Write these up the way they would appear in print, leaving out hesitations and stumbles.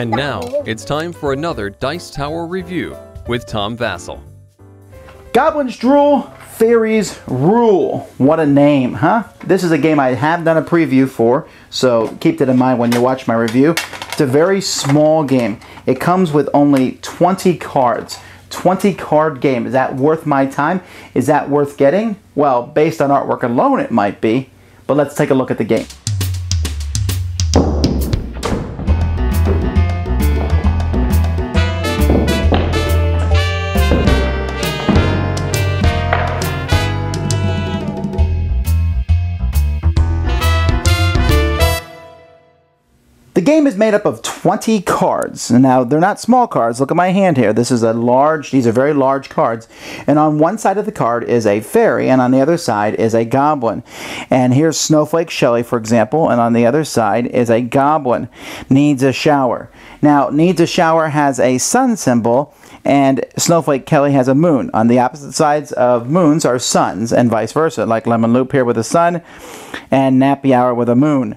And now, it's time for another Dice Tower review with Tom Vasel. Goblins, Drool, Fairies, Rule. What a name, huh? This is a game I have done a preview for, so keep that in mind when you watch my review. It's a very small game. It comes with only 20 cards. 20 card game. Is that worth my time? Is that worth getting? Well, based on artwork alone, it might be. But let's take a look at the game. The game is made up of 20 cards. Now, they're not small cards. Look at my hand here. This is these are very large cards. And on one side of the card is a fairy, and on the other side is a goblin. And here's Snowflake Shelly, for example, and on the other side is a goblin. Needs a shower. Now, Needs a shower has a sun symbol, and Snowflake Kelly has a moon. On the opposite sides of moons are suns, and vice versa, like Lemon Loop here with a sun, and Nappy Hour with a moon.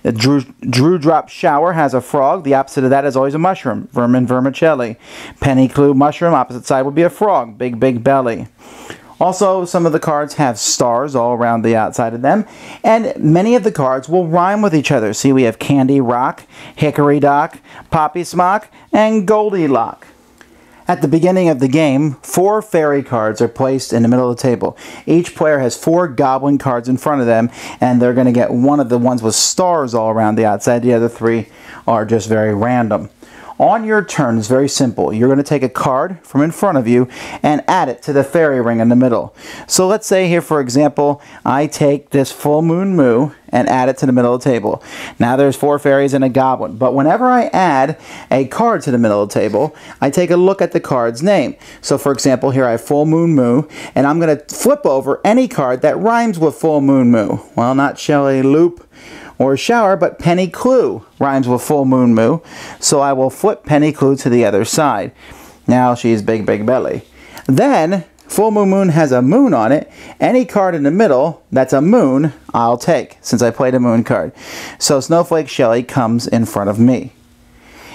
Drew Drop Shower has a frog. The opposite of that is always a mushroom. Vermin Vermicelli. Penny Clue Mushroom. Opposite side would be a frog. Big Big Belly. Also, some of the cards have stars all around the outside of them. And many of the cards will rhyme with each other. See, we have Candy Rock, Hickory Dock, Poppy Smock, and Goldilocks. At the beginning of the game, 4 fairy cards are placed in the middle of the table. Each player has 4 goblin cards in front of them, and they're going to get one of the ones with stars all around the outside. The other 3 are just very random. On your turn, it's very simple. You're going to take a card from in front of you and add it to the fairy ring in the middle. So let's say here, for example, I take this Full Moon Moo and add it to the middle of the table. Now there's 4 fairies and a goblin. But whenever I add a card to the middle of the table, I take a look at the card's name. So for example, here I have Full Moon Moo, and I'm going to flip over any card that rhymes with Full Moon Moo. Well, not Shelly Loop or Shower, but Penny Clue rhymes with Full Moon Moo. So I will flip Penny Clue to the other side. Now she's Big Big Belly. Then Full Moon Moon has a moon on it. Any card in the middle that's a moon, I'll take, since I played a moon card. So Snowflake Shelly comes in front of me.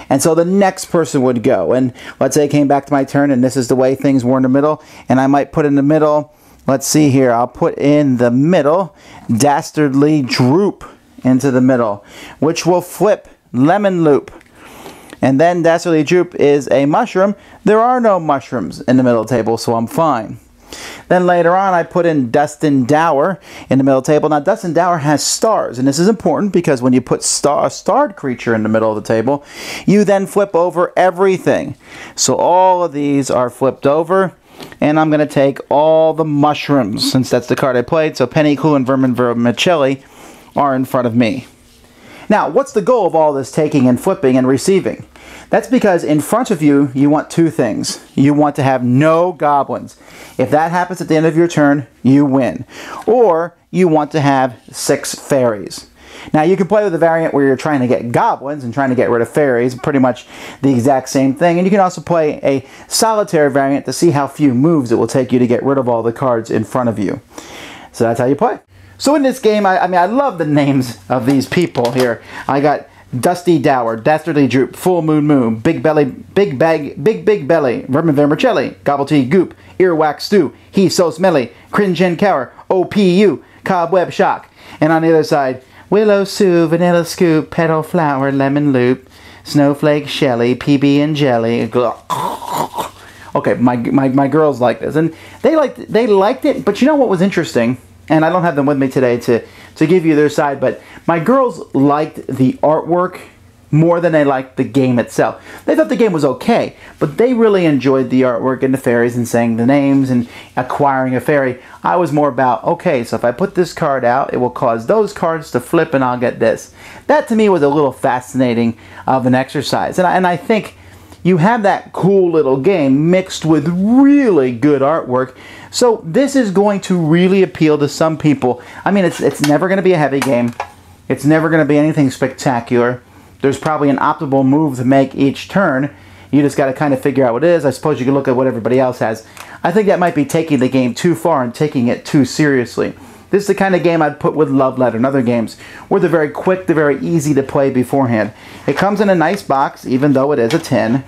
And so the next person would go. And let's say it came back to my turn, and this is the way things were in the middle. And I might put in the middle, let's see here, I'll put in the middle Dastardly Droop into the middle, which will flip Lemon Loop. And then Dastardly Droop is a mushroom. There are no mushrooms in the middle table, so I'm fine. Then later on, I put in Dustin Dower in the middle table. Now, Dustin Dower has stars, and this is important because when you put a starred creature in the middle of the table, you then flip over everything. So all of these are flipped over, and I'm going to take all the mushrooms, since that's the card I played. So Penny Clue and Vermin Vermicelli are in front of me. Now, what's the goal of all this taking and flipping and receiving? That's because in front of you, you want 2 things. You want to have no goblins. If that happens at the end of your turn, you win. Or you want to have 6 fairies. Now, you can play with a variant where you're trying to get goblins and trying to get rid of fairies, pretty much the exact same thing. And you can also play a solitary variant to see how few moves it will take you to get rid of all the cards in front of you. So that's how you play. So in this game, I love the names of these people here. I got Dusty Dower, Dastardly Droop, Full Moon Moo, Big Belly, Big Belly, Vermin Vermicelli, Gobblety Goop, Earwax Stew, He's So Smelly, Cringe and Cower, OPU, Cobweb Shock. And on the other side, Willow Sue, Vanilla Scoop, Petal Flower, Lemon Loop, Snowflake Shelly, PB and Jelly. Okay, my girls like this, and they liked it. But you know what was interesting? And I don't have them with me today to give you their side, but my girls liked the artwork more than they liked the game itself. They thought the game was okay, but they really enjoyed the artwork and the fairies and saying the names and acquiring a fairy. I was more about, okay, so if I put this card out, it will cause those cards to flip and I'll get this. That to me was a little fascinating of an exercise. And I think you have that cool little game mixed with really good artwork. So this is going to really appeal to some people. I mean, it's never going to be a heavy game. It's never going to be anything spectacular. There's probably an optimal move to make each turn. You just got to kind of figure out what it is. I suppose you can look at what everybody else has. I think that might be taking the game too far and taking it too seriously. This is the kind of game I'd put with Love Letter and other games, where they're very quick, they're very easy to play beforehand. It comes in a nice box, even though it is a tin,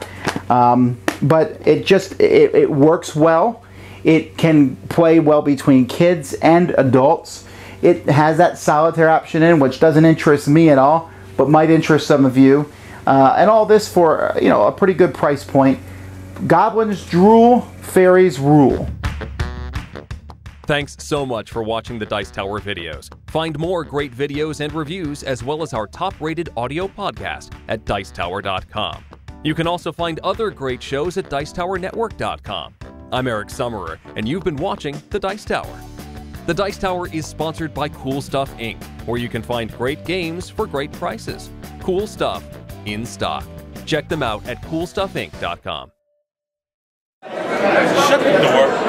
but it works well. It can play well between kids and adults. It has that solitaire option in, which doesn't interest me at all, but might interest some of you. And all this for, a pretty good price point. Goblins, Drool, Fairies, Rule. Thanks so much for watching the Dice Tower videos. Find more great videos and reviews, as well as our top-rated audio podcast at Dicetower.com. You can also find other great shows at Dicetowernetwork.com. I'm Eric Summerer, and you've been watching The Dice Tower. The Dice Tower is sponsored by Cool Stuff Inc., where you can find great games for great prices. Cool stuff in stock. Check them out at CoolStuffInc.com. Shut the door.